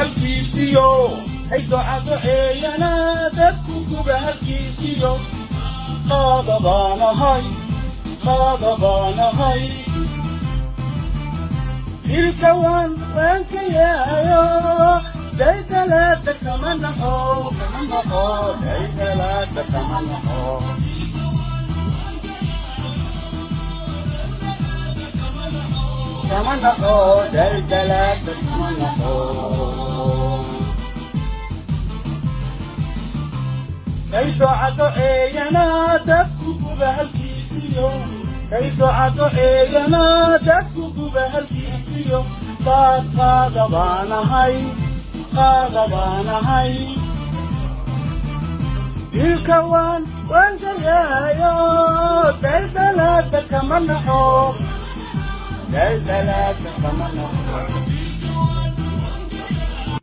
halkiisiyo ay ducado eeyana dadku kuba halkiisiyo qaadabaanahay hilka waan ka yaayo daydalaada kama naxo daydalaada kama naxo daydalaada kama naxo ay ducado eeyana dadku kuba halkiisiyo ay ducado eeyana dadku kuba halkiisiyo qaadabaanahay dilka waan ka yaayo daydalaada kama naxo daydalaada kama naxo